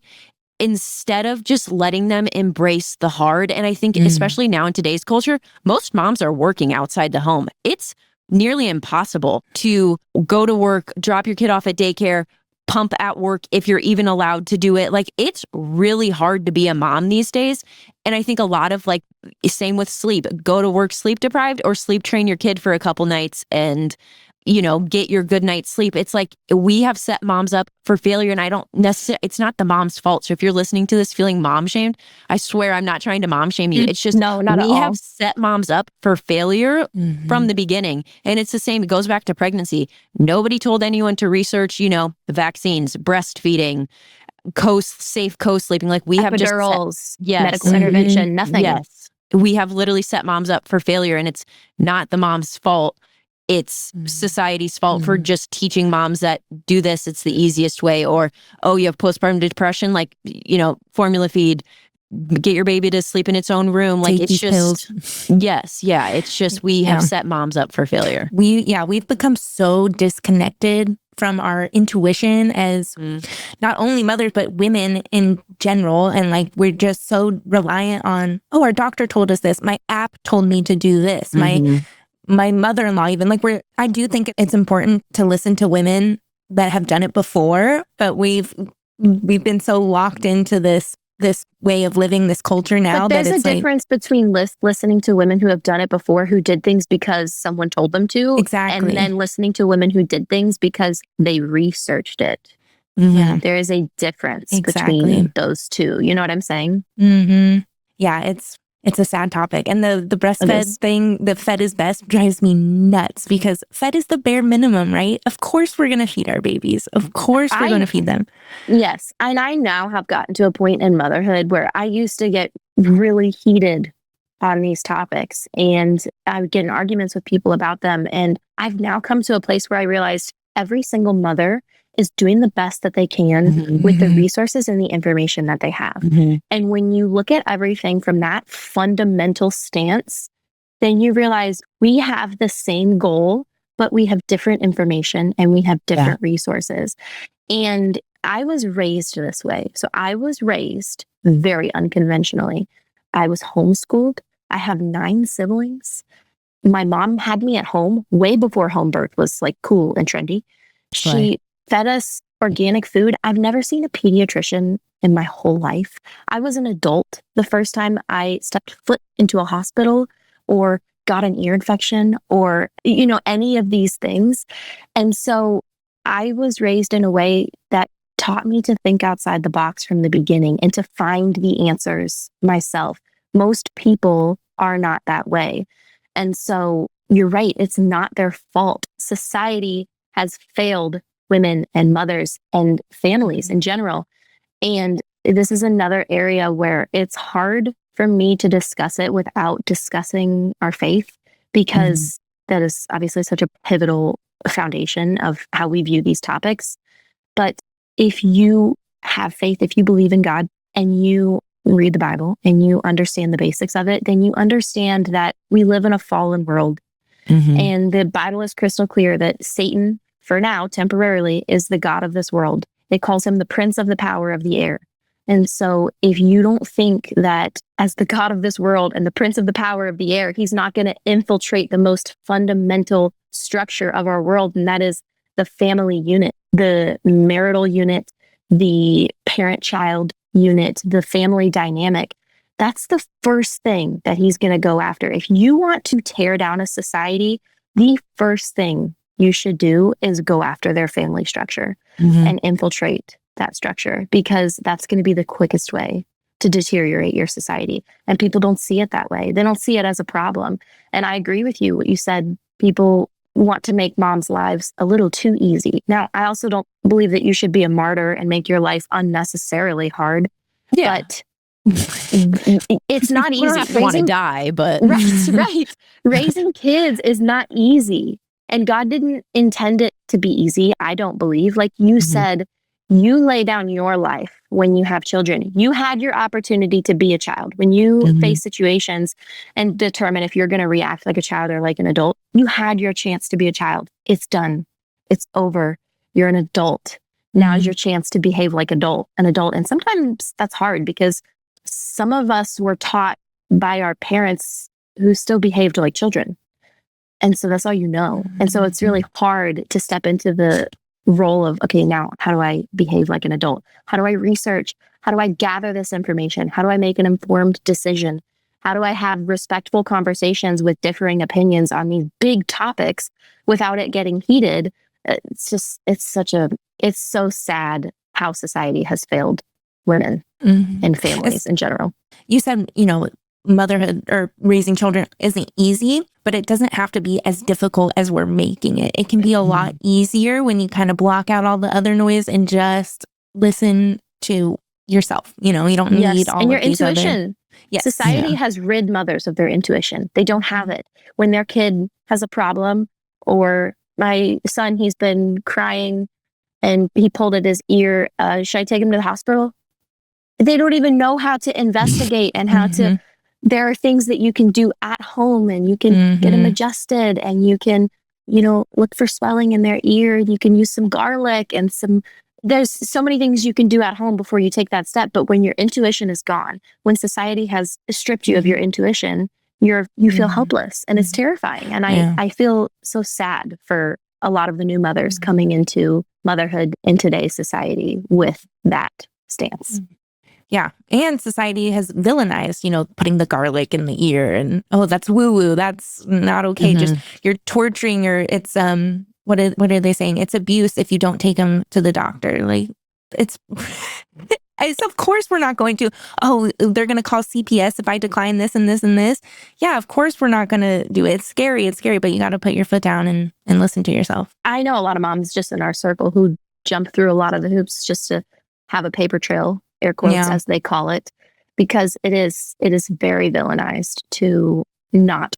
instead of just letting them embrace the hard. And I think especially now in today's culture, most moms are working outside the home. It's nearly impossible to go to work, drop your kid off at daycare, pump at work if you're even allowed to do it. Like, it's really hard to be a mom these days. And I think a lot of like, same with sleep, go to work sleep deprived or sleep train your kid for a couple nights and get your good night's sleep. It's like we have set moms up for failure, and I don't necessarily, it's not the mom's fault. So if you're listening to this feeling mom shamed, I swear I'm not trying to mom shame you. It's just, No, not at we all. have set moms up for failure from the beginning. And it's the same, it goes back to pregnancy. Nobody told anyone to research, vaccines, breastfeeding, safe co-sleeping. Like, we have just Epidurals, yes. medical intervention, nothing. Yes. We have literally set moms up for failure, and it's not the mom's fault. It's society's fault for just teaching moms that do this, it's the easiest way. Or, oh, you have postpartum depression, like, formula feed, get your baby to sleep in its own room. Like, Take it's these just, pills. yes. Yeah. It's just, we have set moms up for failure. We've become so disconnected from our intuition as not only mothers, but women in general. And like, we're just so reliant on, oh, our doctor told us this. My app told me to do this. My mother-in-law, even like I do think it's important to listen to women that have done it before, but we've been so locked into this way of living, this culture now. But there's a difference between listening to women who have done it before, who did things because someone told them to. Exactly. And then listening to women who did things because they researched it. Yeah. There is a difference between those two. You know what I'm saying? Yeah, it's a sad topic. And the breastfed thing, the fed is best, drives me nuts because fed is the bare minimum, right? Of course we're going to feed our babies. Of course we're going to feed them. Yes. And I now have gotten to a point in motherhood where I used to get really heated on these topics, and I would get in arguments with people about them. And I've now come to a place where I realized every single mother is doing the best that they can with the resources and the information that they have. And when you look at everything from that fundamental stance, then you realize we have the same goal, but we have different information and we have different resources. And I was raised this way. So I was raised very unconventionally. I was homeschooled. I have 9 siblings. My mom had me at home way before home birth was like cool and trendy. She fed us organic food. I've never seen a pediatrician in my whole life. I was an adult the first time I stepped foot into a hospital or got an ear infection or, any of these things. And so I was raised in a way that taught me to think outside the box from the beginning and to find the answers myself. Most people are not that way. And so you're right, it's not their fault. Society has failed women and mothers and families in general. And this is another area where it's hard for me to discuss it without discussing our faith, because that is obviously such a pivotal foundation of how we view these topics. But if you have faith, if you believe in God and you read the Bible and you understand the basics of it, then you understand that we live in a fallen world. And the Bible is crystal clear that Satan, for now, temporarily, is the god of this world. It calls him the prince of the power of the air. And so if you don't think that as the god of this world and the prince of the power of the air, he's not going to infiltrate the most fundamental structure of our world, and that is the family unit, the marital unit, the parent-child unit, the family dynamic, that's the first thing that he's going to go after. If you want to tear down a society, the first thing you should do is go after their family structure and infiltrate that structure, because that's going to be the quickest way to deteriorate your society. And people don't see it that way. They don't see it as a problem. And I agree with you, what you said. People want to make moms' lives a little too easy. Now, I also don't believe that you should be a martyr and make your life unnecessarily hard. Yeah. But it's not easy. You don't have to want to die, but right. Raising kids is not easy. And God didn't intend it to be easy, I don't believe. Like you said, you lay down your life when you have children. You had your opportunity to be a child. When you face situations and determine if you're going to react like a child or like an adult, you had your chance to be a child. It's done. It's over. You're an adult. Now is your chance to behave like an adult. And sometimes that's hard because some of us were taught by our parents who still behaved like children. And so that's all you know. And so it's really hard to step into the role of, okay, now how do I behave like an adult? How do I research? How do I gather this information? How do I make an informed decision? How do I have respectful conversations with differing opinions on these big topics without it getting heated? It's so sad how society has failed women and families in general. You said, motherhood or raising children isn't easy, but it doesn't have to be as difficult as we're making it. It can be a lot easier when you kind of block out all the other noise and just listen to yourself. You don't need all and of your these intuition. Yes. Society has rid mothers of their intuition. They don't have it. When their kid has a problem, or my son, he's been crying and he pulled at his ear. Should I take him to the hospital? They don't even know how to investigate and how to. There are things that you can do at home, and you can get them adjusted, and you can, look for swelling in their ear. You can use some garlic and there's so many things you can do at home before you take that step. But when your intuition is gone, when society has stripped you of your intuition, you feel helpless, and it's terrifying. And I feel so sad for a lot of the new mothers coming into motherhood in today's society with that stance. Yeah. And society has villainized, putting the garlic in the ear and, oh, that's woo-woo. That's not okay. Just you're torturing it's, what are they saying? It's abuse if you don't take them to the doctor. Like it's of course we're not going to, they're going to call CPS if I decline this and this and this. Yeah, of course we're not going to do it. It's scary, but you got to put your foot down and listen to yourself. I know a lot of moms just in our circle who jump through a lot of the hoops just to have a paper trail, air quotes, as they call it, because it is very villainized to not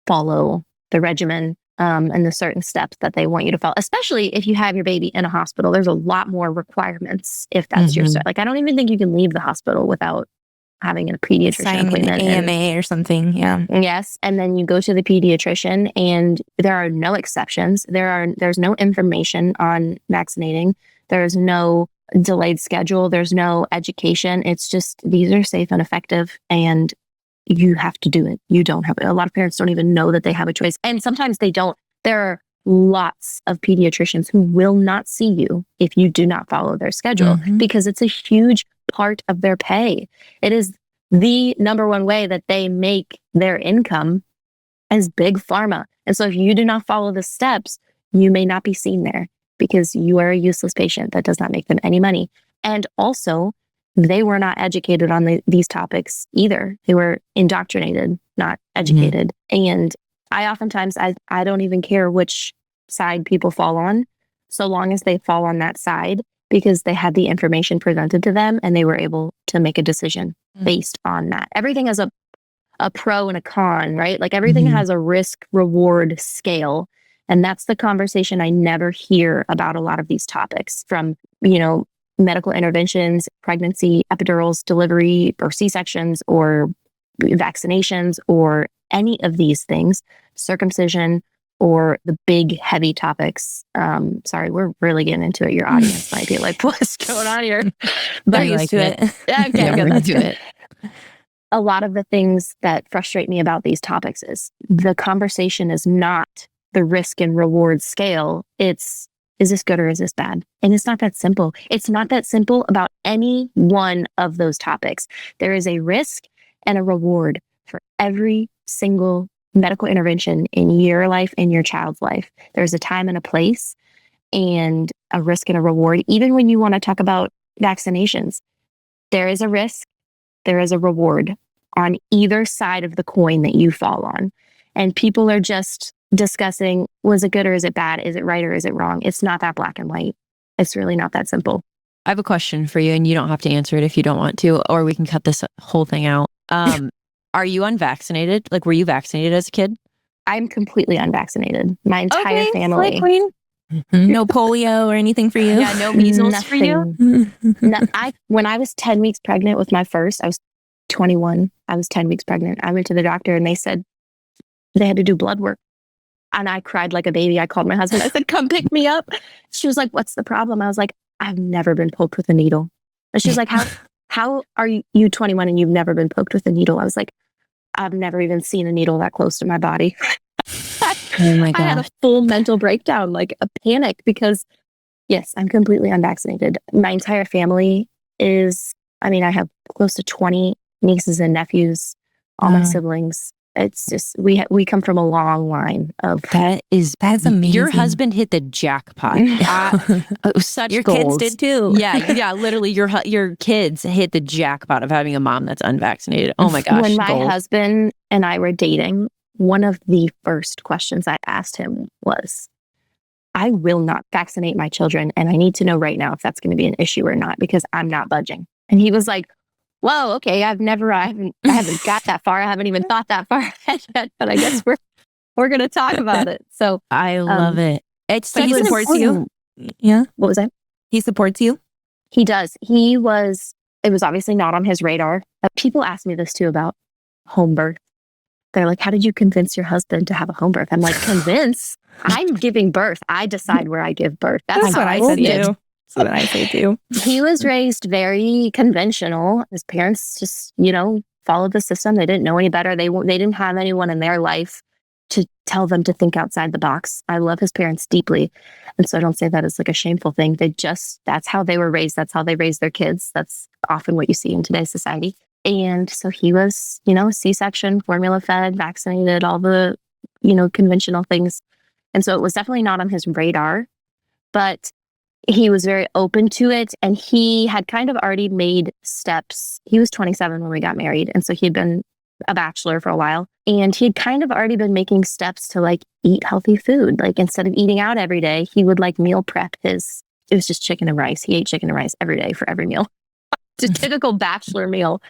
follow the regimen and the certain steps that they want you to follow, especially if you have your baby in a hospital. There's a lot more requirements if that's your step. Like, I don't even think you can leave the hospital without having a pediatrician signing appointment. An AMA or something. Yeah. Yes. And then you go to the pediatrician and there are no exceptions. There's no information on vaccinating. There's no delayed schedule. There's no education. It's just, these are safe and effective and you have to do it. You don't have it. A lot of parents don't even know that they have a choice. And sometimes they don't. There are lots of pediatricians who will not see you if you do not follow their schedule because it's a huge part of their pay. It is the number one way that they make their income as big pharma. And so if you do not follow the steps, you may not be seen there because you are a useless patient that does not make them any money. And also, they were not educated on these topics either. They were indoctrinated, not educated. And I oftentimes, I don't even care which side people fall on, so long as they fall on that side, because they had the information presented to them and they were able to make a decision based on that. Everything has a pro and a con, right? Like everything has a risk reward scale. And that's the conversation I never hear about a lot of these topics from, medical interventions, pregnancy, epidurals, delivery, or C-sections, or vaccinations, or any of these things, circumcision, or the big, heavy topics. Sorry, we're really getting into it. Your audience might be like, what's going on here? But they're used to it. Yeah, okay, Yeah, good. we're Let's into do it. A lot of the things that frustrate me about these topics is the conversation is not the risk and reward scale. It's, is this good or is this bad? And it's not that simple. It's not that simple about any one of those topics. There is a risk and a reward for every single medical intervention in your life, in your child's life. There's a time and a place and a risk and a reward. Even when you want to talk about vaccinations, there is a risk, there is a reward on either side of the coin that you fall on. And people are just discussing, was it good or is it bad? Is it right or is it wrong? It's not that black and white. It's really not that simple. I have a question for you, and you don't have to answer it if you don't want to, or we can cut this whole thing out. Are you unvaccinated? Like, were you vaccinated as a kid? I'm completely unvaccinated. My entire family. Slay queen. No polio or anything for you? Yeah, no measles for you? When I was 10 weeks pregnant with my first, I was 21. I was 10 weeks pregnant. I went to the doctor and they said they had to do blood work. And I cried like a baby. I called my husband. I said, come pick me up. She was like, what's the problem? I was like, I've never been poked with a needle. And she was like, how are you 21 and you've never been poked with a needle? I was like, I've never even seen a needle that close to my body. Oh my God. I had a full mental breakdown, like a panic, because yes, I'm completely unvaccinated. My entire family is, I have close to 20 nieces and nephews, all my siblings. It's just, we come from a long line of. That's amazing. Your husband hit the jackpot. Such Your goals. kids did too. Yeah. Literally, your kids hit the jackpot of having a mom that's unvaccinated. Oh my gosh. When my husband and I were dating, one of the first questions I asked him was, I will not vaccinate my children, and I need to know right now if that's going to be an issue or not, because I'm not budging. And he was like, whoa, okay, I haven't got that far. I haven't even thought that far ahead yet, but I guess we're going to talk about it. So I love it. It's But he such an supports important- you. Yeah. what was that? He supports you. He does. It was obviously not on his radar. People ask me this too about home birth. They're like, how did you convince your husband to have a home birth? I'm like, convince? I'm giving birth. I decide where I give birth. That's what how I see said it. too. That's what I say too. He was raised very conventional. His parents just, followed the system. They didn't know any better. They didn't have anyone in their life to tell them to think outside the box. I love his parents deeply. And so I don't say that as like a shameful thing. That's how they were raised. That's how they raise their kids. That's often what you see in today's society. And so he was, C-section, formula fed, vaccinated, all the, conventional things. And so it was definitely not on his radar, but he was very open to it. And he had kind of already made steps. He was 27 when we got married. And so he had been a bachelor for a while. And he had kind of already been making steps to like eat healthy food. Like instead of eating out every day, he would like meal prep it was just chicken and rice. He ate chicken and rice every day for every meal. It's a typical bachelor meal.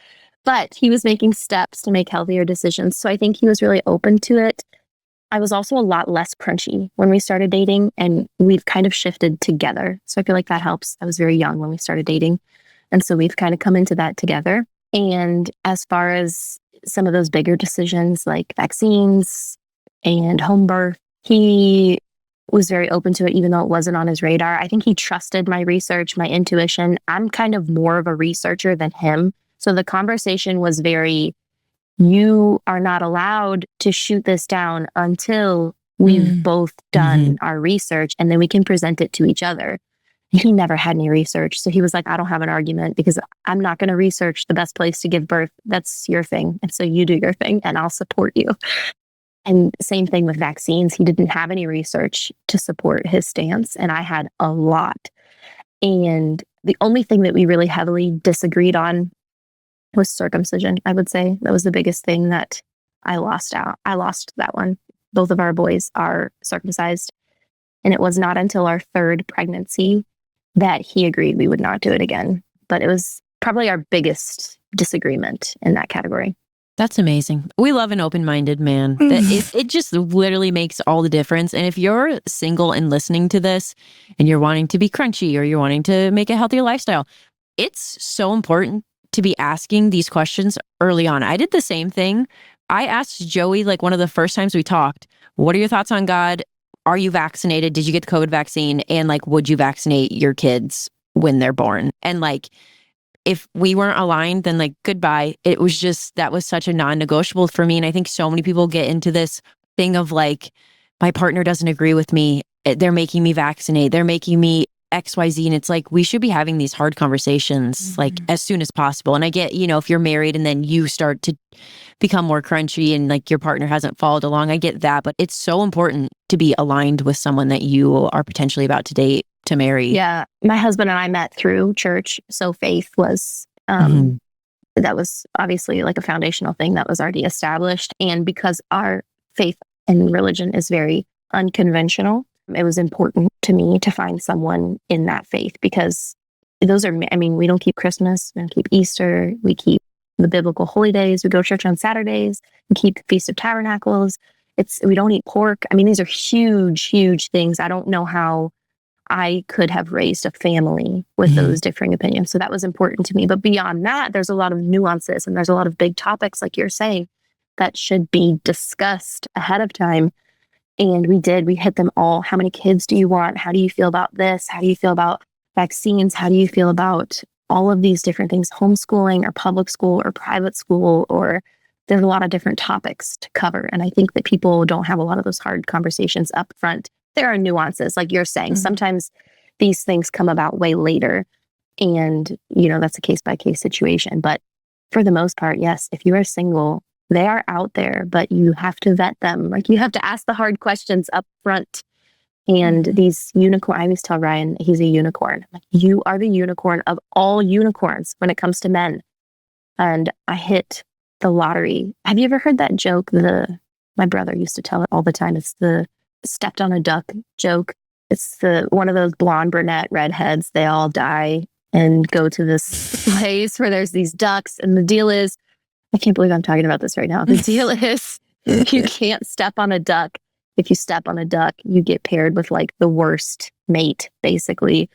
but he was making steps to make healthier decisions. So I think he was really open to it. I was also a lot less crunchy when we started dating, and we've kind of shifted together. So I feel like that helps. I was very young when we started dating. And so we've kind of come into that together. And as far as some of those bigger decisions like vaccines and home birth, he was very open to it, even though it wasn't on his radar. I think he trusted my research, my intuition. I'm kind of more of a researcher than him. So the conversation was very, you are not allowed to shoot this down until we've both done our research, and then we can present it to each other. He never had any research. So he was like, I don't have an argument because I'm not going to research the best place to give birth. That's your thing. And so you do your thing and I'll support you. And same thing with vaccines. He didn't have any research to support his stance, and I had a lot. And the only thing that we really heavily disagreed on was circumcision, I would say. That was the biggest thing that I lost out. I lost that one. Both of our boys are circumcised. And it was not until our third pregnancy that he agreed we would not do it again. But it was probably our biggest disagreement in that category. That's amazing. We love an open-minded man. It just literally makes all the difference. And if you're single and listening to this and you're wanting to be crunchy or you're wanting to make a healthier lifestyle, it's so important to be asking these questions early on. I did the same thing. I asked Joey, like one of the first times we talked, what are your thoughts on God? Are you vaccinated? Did you get the COVID vaccine? And like, would you vaccinate your kids when they're born? And like, if we weren't aligned, then like, goodbye. It was just, that was such a non-negotiable for me. And I think so many people get into this thing of like, my partner doesn't agree with me. They're making me vaccinate. They're making me XYZ. And it's like, we should be having these hard conversations like as soon as possible. And I get, if you're married and then you start to become more crunchy and like your partner hasn't followed along, I get that. But it's so important to be aligned with someone that you are potentially about to date, to marry. Yeah. My husband and I met through church. So faith was, that was obviously like a foundational thing that was already established. And because our faith and religion is very unconventional, it was important to me to find someone in that faith, because those are, we don't keep Christmas, we don't keep Easter, we keep the biblical holy days, we go to church on Saturdays, we keep the Feast of Tabernacles. We don't eat pork. These are huge, huge things. I don't know how I could have raised a family with those differing opinions. So that was important to me. But beyond that, there's a lot of nuances and there's a lot of big topics, like you're saying, that should be discussed ahead of time. And we hit them all. How many kids do you want? How do you feel about this? How do you feel about vaccines? How do you feel about all of these different things, homeschooling or public school or private school, or there's a lot of different topics to cover. And I think that people don't have a lot of those hard conversations up front. There are nuances, like you're saying. Sometimes these things come about way later. And, that's a case-by-case situation. But for the most part, yes, if you are single, they are out there, but you have to vet them. Like, you have to ask the hard questions up front. And these unicorn, I always tell Ryan, he's a unicorn. Like, you are the unicorn of all unicorns when it comes to men. And I hit the lottery. Have you ever heard that joke? My brother used to tell it all the time. It's the stepped on a duck joke. It's one of those blonde, brunette, redheads. They all die and go to this place where there's these ducks. And the deal is, I can't believe I'm talking about this right now. The deal is, you can't step on a duck. If you step on a duck, you get paired with like the worst mate, basically.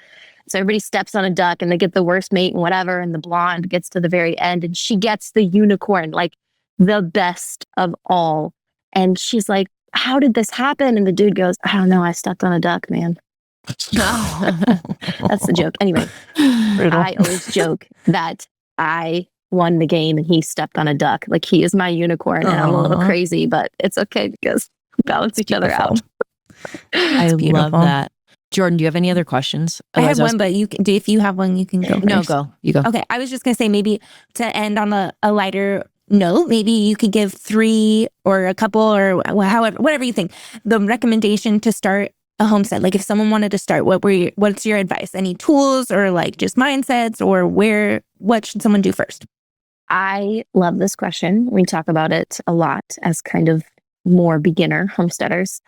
So everybody steps on a duck and they get the worst mate and whatever. And the blonde gets to the very end and she gets the unicorn, like the best of all. And she's like, how did this happen? And the dude goes, I don't know. I stepped on a duck, man. That's the joke. Anyway, I always joke that I won the game and he stepped on a duck. Like, he is my unicorn. And I'm a little crazy, but it's okay because we balance each other out. I love that. Jordan, do you have any other questions? I have one, but if you have one, you can go first. No, go. You go. Okay. I was just going to say, maybe to end on a lighter note, maybe you could give 3 or a couple or whatever you think, the recommendation to start a homestead. Like, if someone wanted to start, what's your advice? Any tools or like just mindsets, or what should someone do first? I love this question. We talk about it a lot as kind of more beginner homesteaders.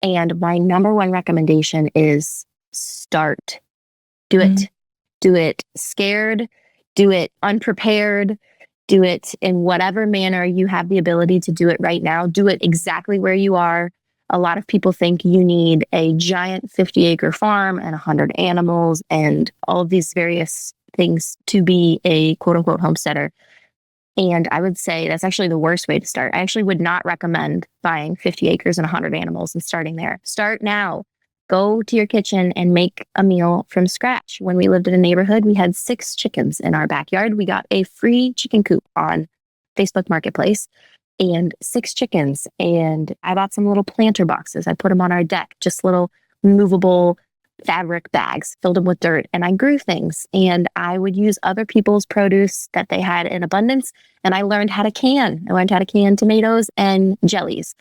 And my number one recommendation is start. Do it. Do it scared. Do it unprepared. Do it in whatever manner you have the ability to do it right now. Do it exactly where you are. A lot of people think you need a giant 50-acre farm and 100 animals and all of these various things to be a quote unquote homesteader. And I would say that's actually the worst way to start. I actually would not recommend buying 50 acres and 100 animals and starting there. Start now. Go to your kitchen and make a meal from scratch. When we lived in a neighborhood, we had 6 chickens in our backyard. We got a free chicken coop on Facebook Marketplace and 6 chickens. And I bought some little planter boxes. I put them on our deck, just little movable fabric bags, filled them with dirt. And I grew things. And I would use other people's produce that they had in abundance. And I learned how to can. I learned how to can tomatoes and jellies.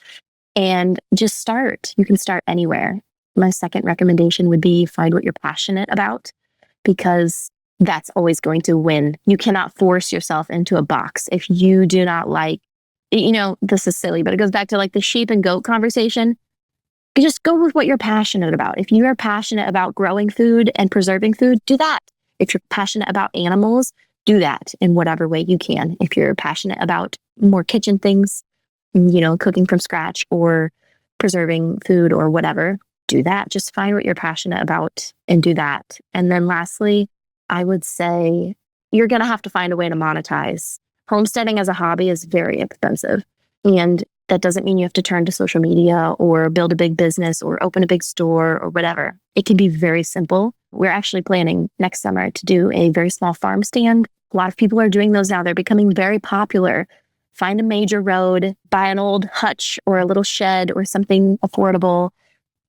And just start. You can start anywhere. My second recommendation would be find what you're passionate about, because that's always going to win. You cannot force yourself into a box. If you do not like, this is silly, but it goes back to like the sheep and goat conversation. You just go with what you're passionate about. If you are passionate about growing food and preserving food, do that. If you're passionate about animals, do that in whatever way you can. If you're passionate about more kitchen things, cooking from scratch or preserving food or whatever, do that. Just find what you're passionate about and do that. And then lastly, I would say you're going to have to find a way to monetize. Homesteading as a hobby is very expensive. And that doesn't mean you have to turn to social media or build a big business or open a big store or whatever. It can be very simple. We're actually planning next summer to do a very small farm stand. A lot of people are doing those now. They're becoming very popular. Find a major road, buy an old hutch or a little shed or something affordable.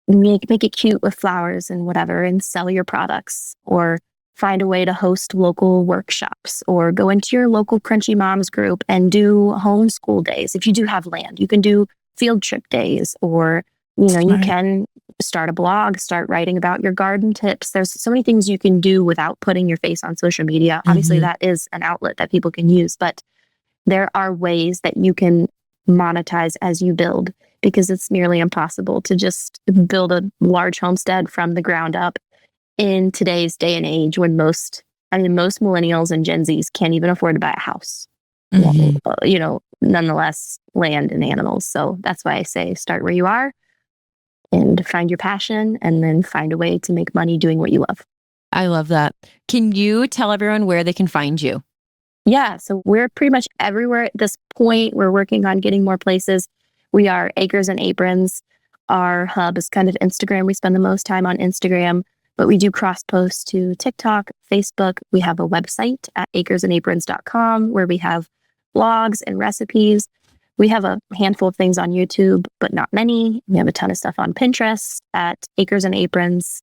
Make it cute with flowers and whatever, and sell your products, or find a way to host local workshops, or go into your local Crunchy Moms group and do homeschool days. If you do have land, you can do field trip days, or, you can start a blog, start writing about your garden tips. There's so many things you can do without putting your face on social media. Mm-hmm. Obviously, that is an outlet that people can use, but there are ways that you can monetize as you build, because it's nearly impossible to just build a large homestead from the ground up in today's day and age when most millennials and Gen Zs can't even afford to buy a house. Mm-hmm. Nonetheless, land and animals. So that's why I say start where you are and find your passion, and then find a way to make money doing what you love. I love that. Can you tell everyone where they can find you? Yeah, so we're pretty much everywhere at this point. We're working on getting more places. We are Acres and Aprons. Our hub is kind of Instagram. We spend the most time on Instagram, but we do cross posts to TikTok, Facebook. We have a website at acresandaprons.com where we have blogs and recipes. We have a handful of things on YouTube, but not many. We have a ton of stuff on Pinterest at Acres and Aprons.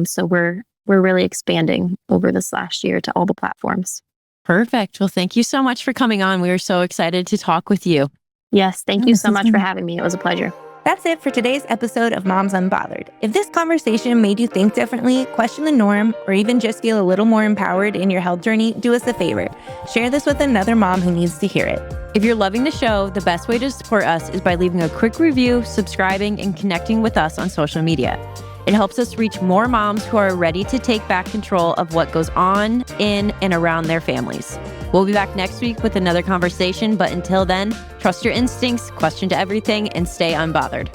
So we're really expanding over this last year to all the platforms. Perfect. Well, thank you so much for coming on. We are so excited to talk with you. Yes, thank you so much for having me. It was a pleasure. That's it for today's episode of Moms Unbothered. If this conversation made you think differently, question the norm, or even just feel a little more empowered in your health journey, do us a favor. Share this with another mom who needs to hear it. If you're loving the show, the best way to support us is by leaving a quick review, subscribing, and connecting with us on social media. It helps us reach more moms who are ready to take back control of what goes on in and around their families. We'll be back next week with another conversation, but until then, trust your instincts, question to everything, and stay unbothered.